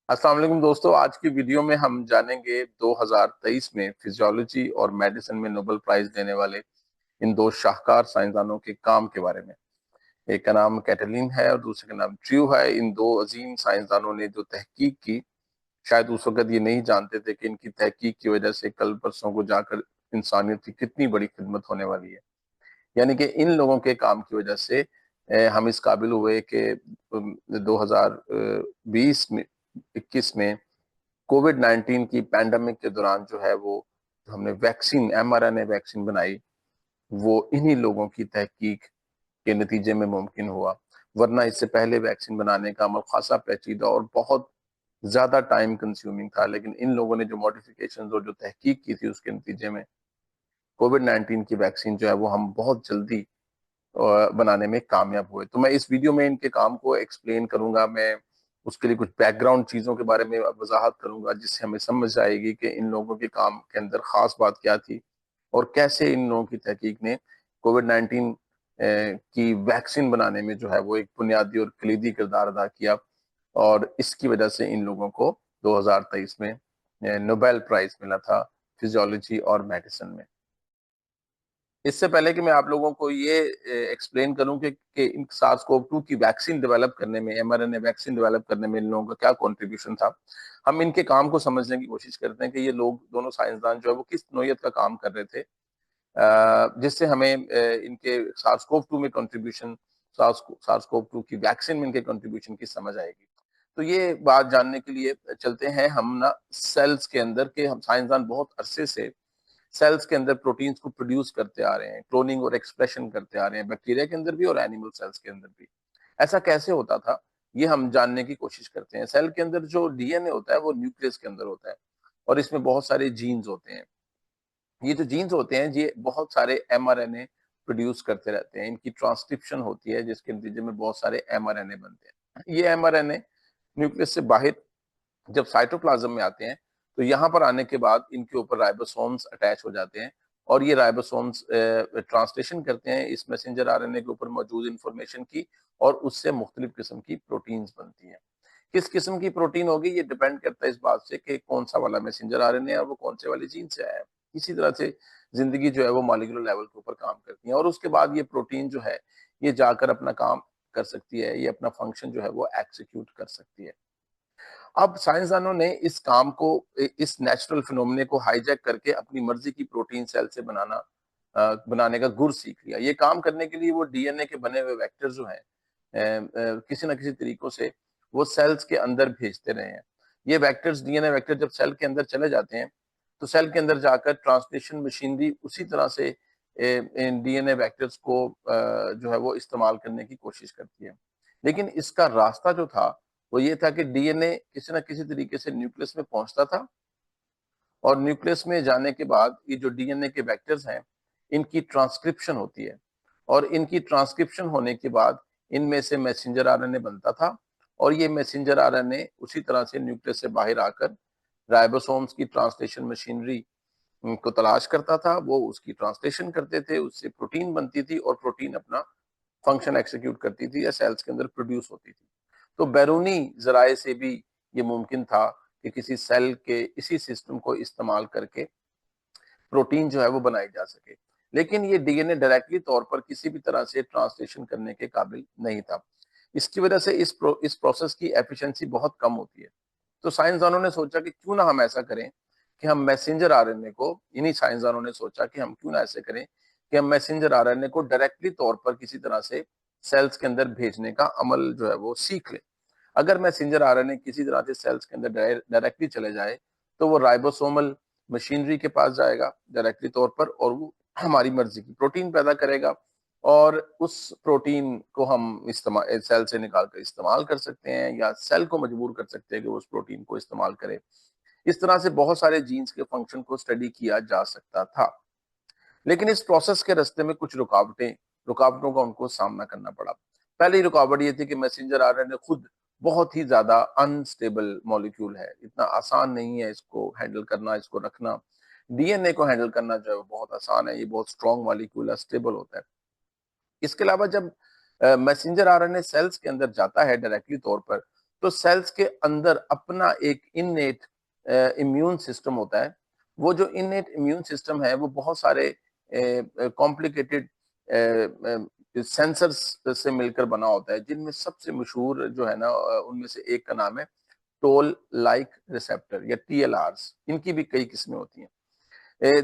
अस्सलाम वालेकुम दोस्तों, आज की वीडियो में हम जानेंगे 2023 में फिजियोलॉजी और मेडिसिन में नोबेल प्राइज देने वाले इन दो शाहकार साइंसदानों के काम के बारे में। एक का नाम कैटलीन है और दूसरे का नाम ड्रू है। इन दो अजीम साइंसदानों ने जो तहकीक की, शायद उस वक्त ये नहीं जानते थे कि इनकी तहकीक की वजह से कल परसों को जाकर इंसानियत की कितनी बड़ी खिदमत होने वाली है। यानी कि इन लोगों के काम की वजह से हम इस काबिल हुए कि 2020 में 21 में कोविड-19 की पैंडेमिक के दौरान जो है वो हमने वैक्सीन, एमआरएनए वैक्सीन बनाई, वो इन्हीं लोगों की तहकीक के नतीजे में मुमकिन हुआ। वरना इससे पहले वैक्सीन बनाने का अमल खासा पेचीदा और बहुत ज्यादा टाइम कंज्यूमिंग था, लेकिन इन लोगों ने जो मॉडिफिकेशन और जो तहकीक की थी उसके नतीजे में कोविड-19 की वैक्सीन जो है वो हम बहुत जल्दी बनाने में कामयाब हुए। तो मैं इस वीडियो में इनके काम को एक्सप्लेन करूंगा। मैं उसके लिए कुछ बैकग्राउंड चीजों के बारे में वजाहत करूंगा, जिससे हमें समझ आएगी कि इन लोगों के काम के अंदर खास बात क्या थी और कैसे इन लोगों की तहकीक ने कोविड-19 की वैक्सीन बनाने में जो है वो एक बुनियादी और कलीदी किरदार अदा किया। और इसकी वजह से इन लोगों को 2023 में नोबेल प्राइज मिला था फिजियोलॉजी और मेडिसिन में। इससे पहले कि मैं आप लोगों को ये एक्सप्लेन करूं कि इन सार्स कोव 2 की वैक्सीन डेवलप करने में, एमआरएनए वैक्सीन डेवलप करने में इन लोगों का क्या कंट्रीब्यूशन था, हम इनके काम को समझने की कोशिश करते हैं कि ये लोग दोनों साइंसदान जो है वो किस नौयत का काम कर रहे थे, जिससे हमें इनके सार्स कोव 2 में कंट्रीब्यूशन, सार्स कोव 2 की वैक्सीन में इनके कंट्रीब्यूशन की समझ आएगी। तो ये बात जानने के लिए चलते हैं हम ना सेल्स के अंदर, के हम साइंसदान बहुत अरसे से सेल्स के अंदर प्रोटीन्स को प्रोड्यूस करते आ रहे हैं, क्लोनिंग और एक्सप्रेशन करते आ रहे हैं, बैक्टीरिया के अंदर भी और एनिमल सेल्स के अंदर भी। ऐसा कैसे होता था, ये हम जानने की कोशिश करते हैं। सेल के अंदर जो डीएनए होता है वो न्यूक्लियस के अंदर होता है और इसमें बहुत सारे जीन्स होते हैं। ये जो जीन्स होते हैं ये बहुत सारे एमआरएनए प्रोड्यूस करते रहते हैं, इनकी ट्रांसक्रिप्शन होती है जिसके नतीजे में बहुत सारे एमआरएनए बनते हैं। ये एमआरएनए न्यूक्लियस से बाहर जब साइटोप्लाज्म में आते हैं, तो यहाँ पर आने के बाद इनके ऊपर राइबोसोम्स अटैच हो जाते हैं और ये राइबोसोम्स ट्रांसलेशन करते हैं इस मैसेंजर आरएनए के ऊपर मौजूद इंफॉर्मेशन की, और उससे मुख्तलिफ किस्म की प्रोटीन्स बनती हैं। किस किस्म की प्रोटीन होगी ये डिपेंड करता है इस बात से कि कौन सा वाला मैसेंजर आरएनए है और वो कौन से वाले जीन से आया है। इसी तरह से जिंदगी जो है वो मॉलिक्यूलर लेवल के ऊपर काम करती है और उसके बाद ये प्रोटीन जो है ये जाकर अपना काम कर सकती है, ये अपना फंक्शन जो है वो एक्सिक्यूट कर सकती है। अब साइंसदानों ने इस काम को, इस नेचुरल फिनोमिने को हाईजैक करके अपनी मर्जी की प्रोटीन सेल से बनाने का गुर सीख लिया। ये काम करने के लिए वो डीएनए के बने हुए वेक्टर जो हैं, किसी ना किसी तरीकों से वो सेल्स के अंदर भेजते रहे हैं। ये वेक्टर्स, डीएनए वेक्टर जब सेल के अंदर चले जाते हैं तो सेल के अंदर जाकर ट्रांसलेशन मशीनरी उसी तरह से इन डीएनए वेक्टर्स को जो है वो इस्तेमाल करने की कोशिश करती है। लेकिन इसका रास्ता जो था वो ये था कि डीएनए किसी न किसी तरीके से न्यूक्लियस में पहुंचता था और न्यूक्लियस में जाने के बाद ये जो डीएनए के वेक्टर्स हैं, इनकी ट्रांसक्रिप्शन होती है और इनकी ट्रांसक्रिप्शन होने के बाद इनमें से मैसेंजर आरएनए बनता था और ये मैसेंजर आरएनए उसी तरह से न्यूक्लियस से बाहर आकर राइबोसोम्स की ट्रांसलेशन मशीनरी को तलाश करता था। वो उसकी ट्रांसलेशन करते थे, उससे प्रोटीन बनती थी और प्रोटीन अपना फंक्शन एक्सिक्यूट करती थी या सेल्स के अंदर प्रोड्यूस होती थी। तो बैरूनी जराए से भी ये मुमकिन था कि किसी सेल के इसी सिस्टम को इस्तेमाल करके प्रोटीन जो है वो बनाई जा सके, लेकिन ये डीएनए डायरेक्टली तौर पर किसी भी तरह से ट्रांसलेशन करने के काबिल नहीं था। इसकी वजह से इस प्रोसेस की एफिशिएंसी बहुत कम होती है। तो साइंसदानों ने सोचा कि क्यों ना हम ऐसा करें कि हम मैसेंजर आरएनए को, इन्हीं साइंसदानों ने सोचा कि हम क्यों ना ऐसे करें कि हम मैसेंजर आरएनए को डायरेक्टली तौर पर किसी तरह से सेल्स के अंदर भेजने का अमल जो है वो सीख लें। अगर मैसेंजर आरएनए किसी तरह से सेल्स के अंदर डायरेक्टली चले जाए तो वो राइबोसोमल मशीनरी के पास जाएगा डायरेक्टली तौर पर और वो हमारी मर्जी की प्रोटीन पैदा करेगा और उस प्रोटीन को हम इस्तेमाल सेल से निकाल कर इस्तेमाल कर सकते हैं या सेल को मजबूर कर सकते हैं कि वो उस प्रोटीन को इस्तेमाल करे। इस तरह से बहुत सारे जीन्स के फंक्शन को स्टडी किया जा सकता था, लेकिन इस प्रोसेस के रास्ते में कुछ रुकावटों का उनको सामना करना पड़ा। पहली रुकावट ये थी कि मैसेंजर आरएनए खुद बहुत ही ज्यादा अनस्टेबल मॉलिक्यूल है, इतना आसान नहीं है इसको हैंडल करना, इसको रखना। डीएनए को हैंडल करना जो है वो बहुत आसान है, ये बहुत स्ट्रॉन्ग मॉलिक्यूल है, स्टेबल होता है। इसके अलावा जब मैसेंजर आरएनए सेल्स के अंदर जाता है डायरेक्टली तौर पर, तो सेल्स के अंदर अपना एक इननेट इम्यून सिस्टम होता है। वो जो इननेट इम्यून सिस्टम है वो बहुत सारे कॉम्प्लिकेटेड सेंसर्स से मिलकर बना होता है, जिनमें सबसे मशहूर जो है ना उनमें से एक का नाम है टोल लाइक रिसेप्टर या टीएलआरस। इनकी भी कई किस्में होती हैं।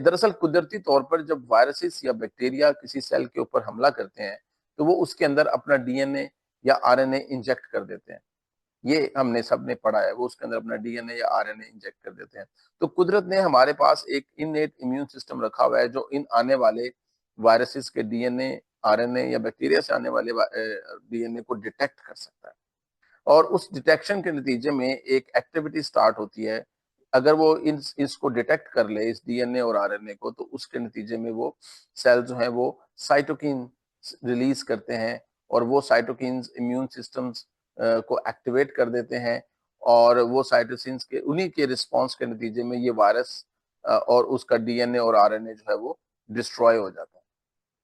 दरअसल कुदरती तौर पर जब वायरसेस या बैक्टीरिया किसी सेल के ऊपर हमला करते हैं तो वो उसके अंदर अपना डीएनए या आरएनए इंजेक्ट कर देते हैं। ये हमने सबने पढ़ा है, वो उसके अंदर अपना डीएनए या आरएनए इंजेक्ट कर देते हैं। तो कुदरत ने हमारे पास एक इननेट इम्यून सिस्टम रखा हुआ है जो इन आने वाले वायरसेस के डीएनए, आरएनए या बैक्टीरिया से आने वाले डीएनए को डिटेक्ट कर सकता है। और उस डिटेक्शन के नतीजे में एक एक्टिविटी स्टार्ट होती है। अगर वो इसको डिटेक्ट कर ले, इस डीएनए और आरएनए को, तो उसके नतीजे में वो सेल जो है वो साइटोकिन रिलीज करते हैं और वो साइटोकिन्स इम्यून सिस्टम्स को एक्टिवेट कर देते हैं और वो साइटोसिन्स के उन्हीं के रिस्पॉन्स के नतीजे में ये वायरस और उसका डीएनए और आरएनए जो है वो डिस्ट्रॉय हो जाता है।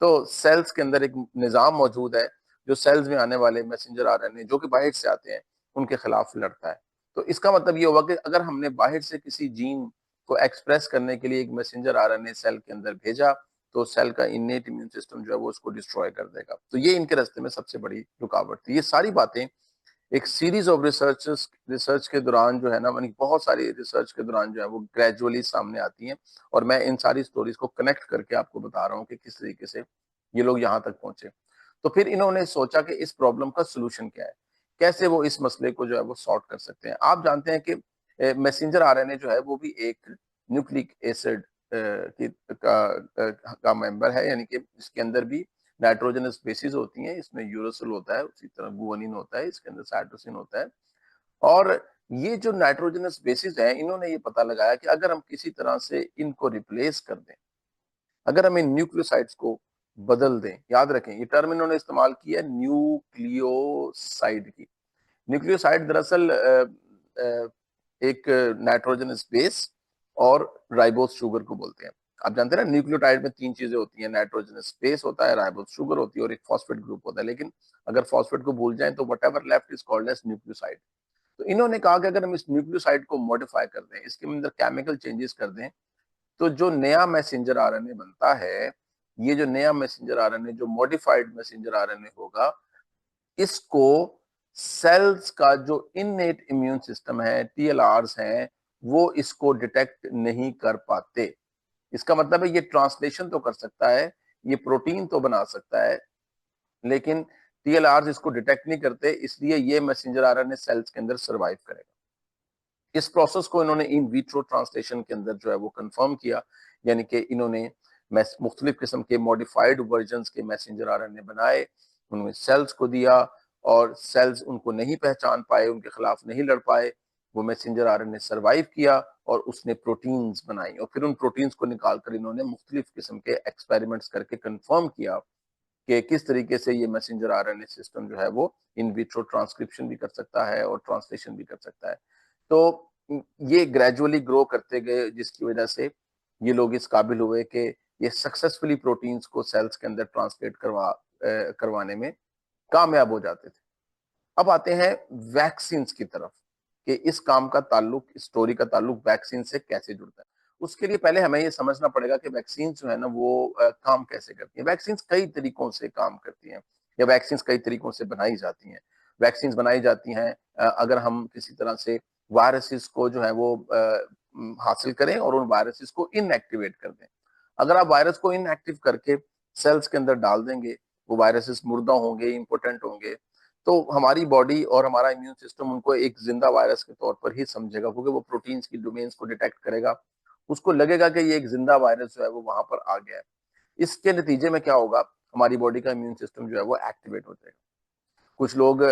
तो सेल्स के अंदर एक निज़ाम मौजूद है जो सेल्स में आने वाले मैसेंजर आरएनए जो कि बाहर से आते हैं उनके खिलाफ लड़ता है। तो इसका मतलब ये हुआ कि अगर हमने बाहर से किसी जीन को एक्सप्रेस करने के लिए एक मैसेंजर आरएनए सेल के अंदर भेजा तो सेल का इन्नेट इम्यून सिस्टम जो है वो उसको डिस्ट्रॉय कर देगा। तो ये इनके रास्ते में सबसे बड़ी रुकावट थी। ये सारी बातें एक सीरीज ऑफ रिसर्च के दौरान जो है ना, यानी बहुत सारी रिसर्च के दौरान जो है वो ग्रेजुअली सामने आती हैं और मैं इन सारी स्टोरीज को कनेक्ट करके आपको बता रहा हूँ कि किस तरीके से ये लोग यहाँ तक पहुंचे। तो फिर इन्होंने सोचा कि इस प्रॉब्लम का सोल्यूशन क्या है, कैसे वो इस मसले को जो है वो सॉर्ट कर सकते हैं। आप जानते हैं कि मैसेंजर आरएनए जो है वो भी एक न्यूक्लिक एसिड का मेंबर है, यानी कि इसके अंदर भी नाइट्रोजनस बेसिस होती हैं। इसमें यूरोसिल होता है, उसी तरह गुआनिन होता है, इसके अंदर साइटोसिन होता है। और ये जो नाइट्रोजनस बेसिस है, इन्होंने ये पता लगाया कि अगर हम किसी तरह से इनको रिप्लेस कर दें, अगर हम इन न्यूक्लियोसाइड्स को बदल दें, याद रखें ये टर्म इन्होंने इस्तेमाल किया न्यूक्लियोसाइड की। न्यूक्लियोसाइड दरअसल एक नाइट्रोजनस बेस और राइबोस शुगर को बोलते हैं। आप जानते हैं ना, न्यूक्लियोटाइड में तीन चीजें होती हैं, नाइट्रोजनस बेस होता है, राइबोस शुगर होती है और एक फॉस्फेट ग्रुप होता है। लेकिन अगर फॉस्फेट को भूल जाएं तो whatever left is called as nucleoside. तो इन्होंने कहा कि अगर हम इस न्यूक्लियोसाइड को मॉडिफाई कर दें, इसके अंदर केमिकल चेंजेस कर दें, तो जो नया मैसेंजर आरएनए बनता है, ये जो नया मैसेंजर आरएनए, जो मॉडिफाइड मैसेंजर आरएनए होगा, इसको सेल्स का जो इननेट इम्यून सिस्टम है, टीएलआरस हैं, वो इसको डिटेक्ट नहीं कर पाते। इसका मतलब है ये ट्रांसलेशन तो कर सकता है, ये प्रोटीन तो बना सकता है, लेकिन टीएलआरस इसको डिटेक्ट नहीं करते, इसलिए ये मैसेंजर आरएनए सेल्स के अंदर सर्वाइव करेगा। इस प्रोसेस को इन्होंने इन विट्रो ट्रांसलेशन के अंदर जो है वो कंफर्म किया, यानी कि इन्होंने मुख्तलिफ किस्म के मॉडिफाइड वर्जन के मैसेंजर आरएनए बनाए, उन्होंने सेल्स को दिया और सेल्स उनको नहीं पहचान पाए, उनके खिलाफ नहीं लड़ पाए। वो मैसेंजर आरएनए सर्वाइव किया और उसने प्रोटीन्स बनाई और फिर उन प्रोटीन्स को निकाल कर इन्होंने मुख्तलिफ किस्म के एक्सपेरिमेंट्स करके कंफर्म किया कि किस तरीके से ये मैसेंजर आरएनए सिस्टम जो है वो इन विट्रो ट्रांसक्रिप्शन भी कर सकता है और ट्रांसलेशन भी कर सकता है। तो ये ग्रेजुअली ग्रो करते गए, जिसकी वजह से ये लोग इस काबिल हुए कि ये सक्सेसफुली प्रोटीन्स को सेल्स के अंदर ट्रांसलेट करवाने में कामयाब हो जाते थे। अब आते हैं वैक्सीन की तरफ कि इस काम का ताल्लुक, इस स्टोरी का ताल्लुक वैक्सीन से कैसे जुड़ता है। उसके लिए पहले हमें ये समझना पड़ेगा कि वैक्सीन जो है ना वो काम कैसे करती है। वैक्सीन कई तरीकों से काम करती हैं या वैक्सीन कई तरीकों से बनाई जाती हैं। वैक्सीन बनाई जाती हैं अगर हम किसी तरह से वायरसेस को जो है वो हासिल करें और उन वायरसेस को इनएक्टिवेट कर दें। अगर आप वायरस को इनएक्टिव करके सेल्स के अंदर डाल देंगे, वो वायरसेस मुर्दा होंगे, इम्पोर्टेंट होंगे, तो हमारी बॉडी और हमारा इम्यून सिस्टम उनको एक जिंदा वायरस के तौर पर ही समझेगा, क्योंकि वो प्रोटीन्स की डोमेन्स को डिटेक्ट करेगा। उसको लगेगा कि ये एक जिंदा वायरस जो है वो वहां पर आ गया है। इसके नतीजे में क्या होगा, हमारी बॉडी का इम्यून सिस्टम जो है वो एक्टिवेट हो जाएगा। कुछ लोग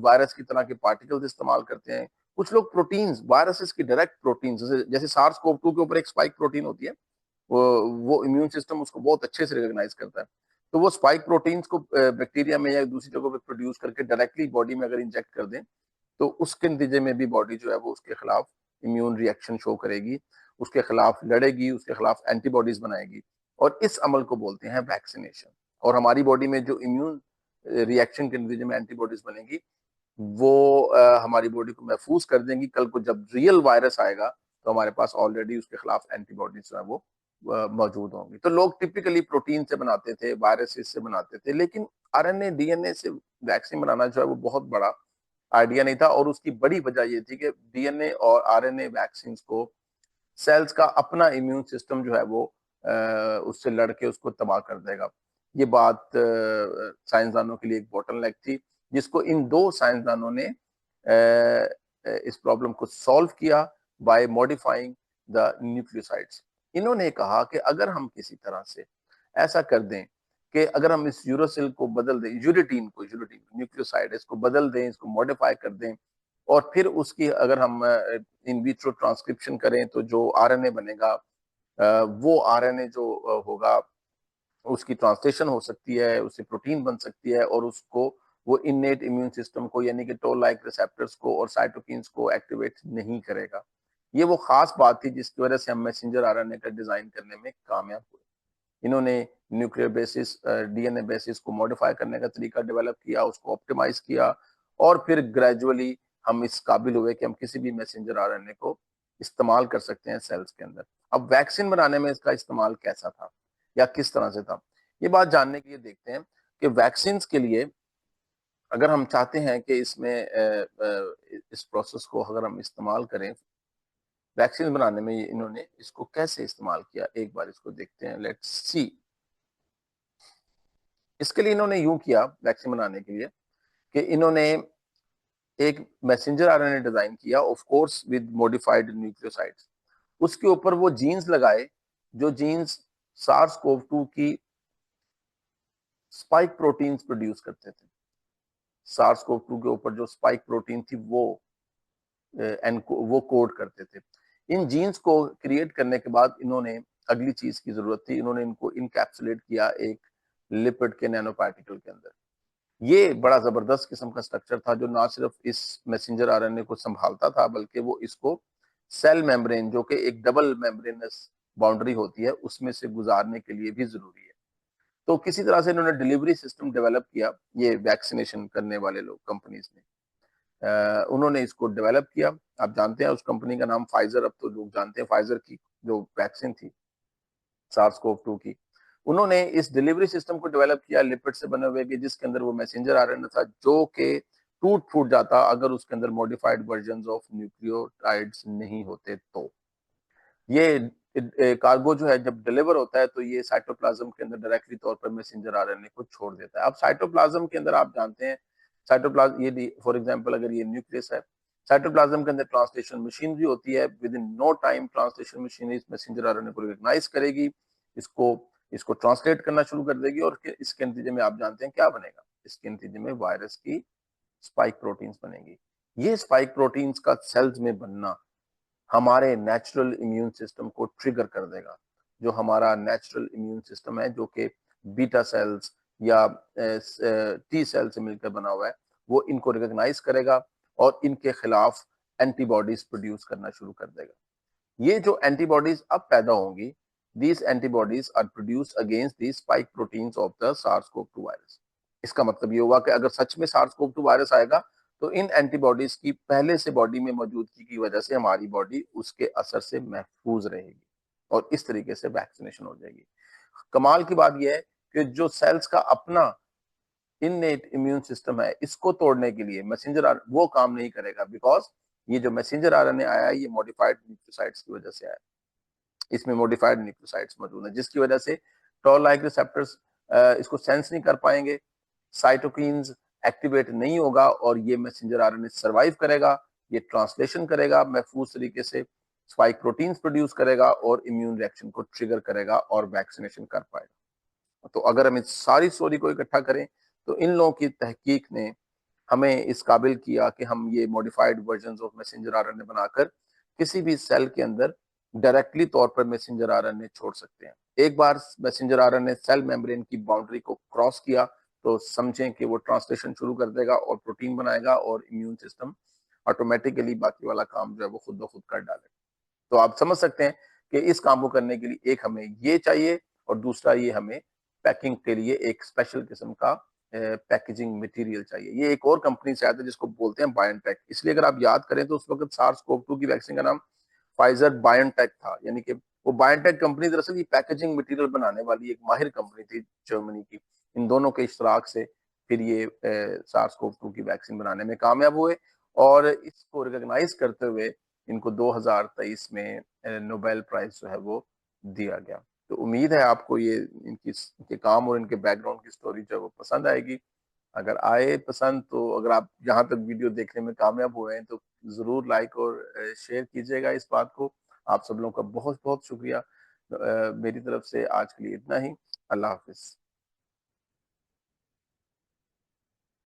वायरस की तरह के पार्टिकल्स इस्तेमाल करते हैं, कुछ लोग प्रोटीन्स, वायरसेस की डायरेक्ट प्रोटीन्स, जैसे सार्स कोव 2 के ऊपर एक स्पाइक प्रोटीन होती है, वो इम्यून सिस्टम उसको बहुत अच्छे से रिकॉग्नाइज करता है। तो वो स्पाइक प्रोटीन्स को बैक्टीरिया में या दूसरी जगह पे प्रोड्यूस करके डायरेक्टली बॉडी में अगर इंजेक्ट कर दें, तो उसके नतीजे में भी बॉडी जो है वो उसके खिलाफ इम्यून रिएक्शन शो करेगी, उसके खिलाफ लड़ेगी, उसके खिलाफ एंटीबॉडीज बनाएगी और इस अमल को बोलते हैं वैक्सीनेशन। और हमारी बॉडी में जो इम्यून रिएक्शन के नतीजे में एंटीबॉडीज बनेगी, वो हमारी बॉडी को महफूज कर देंगी। कल को जब रियल वायरस आएगा तो हमारे पास ऑलरेडी उसके खिलाफ एंटीबॉडीज जो है वो मौजूद होंगी। तो लोग टिपिकली प्रोटीन से बनाते थे, वायरसेस से बनाते थे, लेकिन आरएनए डीएनए से वैक्सीन बनाना जो है वो बहुत बड़ा आइडिया नहीं था। और उसकी बड़ी वजह ये थी कि डीएनए और आरएनए वैक्सीन को सेल्स का अपना इम्यून सिस्टम जो है वो उससे लड़के उसको तबाह कर देगा। ये बात साइंसदानों के लिए एक बोटलनेक थी, जिसको इन दो साइंसदानों ने इस प्रॉब्लम को सॉल्व किया बाय मॉडिफाइंग द न्यूक्लियोसाइड्स। इन्होंने कहा कि अगर हम किसी तरह से ऐसा कर दें कि अगर हम इस यूरोसिल को बदल दें, यूरिटीन न्यूक्लियोसाइड इसको बदल दें, इसको मॉडिफाई कर दें, और फिर उसकी अगर हम इन विट्रो ट्रांसक्रिप्शन करें तो जो आरएनए बनेगा वो आरएनए जो होगा उसकी ट्रांसलेशन हो सकती है, उससे प्रोटीन बन सकती है, और उसको वो इननेट इम्यून सिस्टम को यानी कि टोल लाइक रिसेप्टर्स को और साइटोकिन्स को एक्टिवेट नहीं करेगा। ये वो खास बात थी जिसकी वजह से हम मैसेंजर आरएनए का डिजाइन करने में कामयाब हुए। इन्होंने न्यूक्लियर बेसिस डीएनए बेसिस को मॉडिफाई करने का तरीका डेवलप किया, उसको ऑप्टिमाइज किया, और फिर ग्रेजुअली हम इस काबिल हुए कि हम किसी भी मैसेंजर आरएनए को इस्तेमाल कर सकते हैं सेल्स के अंदर। अब वैक्सीन बनाने में इसका इस्तेमाल कैसा था या किस तरह से था, ये बात जानने के लिए देखते हैं कि वैक्सीन के लिए अगर हम चाहते हैं कि इसमें इस प्रोसेस को अगर हम इस्तेमाल करें वैक्सीन बनाने में, इन्होंने इसको कैसे इस्तेमाल किया, एक बार इसको देखते हैं। Let's see. इसके लिए इन्होंने यूं किया वैक्सीन बनाने के लिए कि इन्होंने एक मैसेंजर आरएनए डिजाइन किया, of course with modified nucleosides. उसके ऊपर वो जीन्स लगाए जो जीन्स सार्स कोव 2 की स्पाइक प्रोटीन्स प्रोड्यूस करते थे। सार्स कोव 2 के ऊपर जो स्पाइक प्रोटीन थी वो कोड करते थे। इन जीन्स को क्रिएट करने के बाद इन्होंने अगली चीज की जरूरत थी, इन्होंने इनको इनकैप्सुलेट किया एक लिपिड के नैनो पार्टिकल के अंदर। ये बड़ा जबरदस्त किस्म का स्ट्रक्चर था जो ना सिर्फ इस मैसेंजर आरएनए को संभालता था बल्कि वो इसको सेल मेम्ब्रेन, जो कि एक डबल मेम्ब्रेनस बाउंड्री होती है, उसमें से गुजारने के लिए भी जरूरी है। तो किसी तरह से इन्होंने डिलीवरी सिस्टम डेवलप किया, ये वैक्सीनेशन करने वाले लोग कंपनीज ने उन्होंने इसको डेवलप किया। आप जानते हैं उस कंपनी का नाम फाइजर, अब तो लोग जानते हैं फाइजर की जो वैक्सीन थी सार्स कोव 2 की। उन्होंने इस डिलीवरी सिस्टम को डेवलप किया लिपिड से बने हुए, जिसके अंदर वो मैसेंजर आरएनए था जो कि टूट फूट जाता अगर उसके अंदर मॉडिफाइड वर्जन ऑफ न्यूक्लियोटाइड्स नहीं होते। तो ये कार्गो जो है जब डिलीवर होता है तो ये साइटोप्लाज्म के अंदर डायरेक्टली तौर पर मैसेंजर आरएनए को छोड़ देता है। अब साइटोप्लाज्म के अंदर आप जानते हैं साइटोप्लाज्म, ये फॉर एग्जांपल अगर ये न्यूक्लियस है, साइटोप्लाज्म के अंदर ट्रांसलेशन मशीनरी होती है। Within no time translation machinery इस मैसेंजर आरएनए को रिकॉग्नाइज करेगी, इसको इसको ट्रांसलेट करना शुरू कर देगी, और इसके नतीजे में आप जानते हैं क्या बनेगा। इसके नतीजे में वायरस की स्पाइक प्रोटीन्स बनेगी। ये स्पाइक प्रोटीन्स का सेल्स में बनना हमारे नेचुरल इम्यून सिस्टम को ट्रिगर कर देगा। जो हमारा नेचुरल इम्यून सिस्टम है जो कि बीटा सेल्स या टी सेल से मिलकर बना हुआ है, वो इनको रिकॉग्नाइज करेगा और इनके खिलाफ एंटीबॉडीज प्रोड्यूस करना शुरू कर देगा। ये जो एंटीबॉडीज अब पैदा होंगी, these antibodies are produced against the spike proteins of the SARS CoV 2 virus. इसका मतलब ये हुआ कि अगर सच में सार्स कोव 2 वायरस आएगा तो इन एंटीबॉडीज की पहले से बॉडी में मौजूदगी की वजह से हमारी बॉडी उसके असर से महफूज रहेगी, और इस तरीके से वैक्सीनेशन हो जाएगी। कमाल की बात यह है कि जो सेल्स का अपना इननेट इम्यून सिस्टम है, इसको तोड़ने के लिए मैसेंजर वो काम नहीं करेगा, बिकॉज ये जो मैसेंजर आरएनए आया है ये मॉडिफाइड न्यूक्लियोसाइड्स की वजह से आया। इसमें मॉडिफाइड न्यूक्लियोसाइड्स मौजूद है जिसकी वजह से टॉल लाइक रिसेप्टर्स इसको सेंस नहीं कर पाएंगे, साइटोकिन्स एक्टिवेट नहीं होगा, और ये मैसेंजर आरएनए सर्वाइव करेगा, ये ट्रांसलेशन करेगा महफूज तरीके से, स्पाइक प्रोटीन्स प्रोड्यूस करेगा और इम्यून रिएक्शन को ट्रिगर करेगा और वैक्सीनेशन कर पाएगा। तो अगर हम इस सारी स्टोरी को इकट्ठा करें तो इन लोगों की तहकीक ने हमें इस काबिल किया कि हम ये modified version of messenger RNA बनाकर किसी भी सेल के अंदर डायरेक्टली तौर पर मैसेंजर आरएनए छोड़ सकते हैं। एक बार मैसेंजर आरएनए सेल मेम्ब्रेन की बाउंड्री को क्रॉस किया तो समझें कि वो ट्रांसलेशन शुरू कर देगा और प्रोटीन बनाएगा, और इम्यून सिस्टम ऑटोमेटिकली बाकी वाला काम जो है वो खुद ब खुद कर डालेगा। तो आप समझ सकते हैं कि इस काम को करने के लिए एक हमें ये चाहिए, और दूसरा ये हमें पैकिंग के लिए एक स्पेशल किस्म का पैकेजिंग मटेरियल चाहिए। ये एक और कंपनी से आया था जिसको बोलते हैं बायोनटेक। इसलिए अगर आप याद करें तो उस वक्त सार्स कोव 2 की वैक्सीन का नाम फाइजर बायोनटेक था, यानी कि वो बायोनटेक कंपनी दरअसल ये पैकेजिंग मटेरियल बनाने वाली एक माहिर कंपनी थी जर्मनी की। इन दोनों के इश्तराक से फिर ये सार्स कोव 2 की वैक्सीन बनाने में कामयाब हुए और इसको रिकॉग्नाइज करते हुए इनको 2023 में नोबेल प्राइज जो है वो दिया गया। तो उम्मीद है आपको ये इनके काम और इनके बैकग्राउंड की स्टोरी जो है वो पसंद आएगी। अगर आए पसंद तो अगर आप यहाँ तक वीडियो देखने में कामयाब हुए हैं तो ज़रूर लाइक और शेयर कीजिएगा इस बात को। आप सब लोगों का बहुत-बहुत शुक्रिया। मेरी तरफ से आज के लिए इतना ही। अल्लाह हाफ़िज़।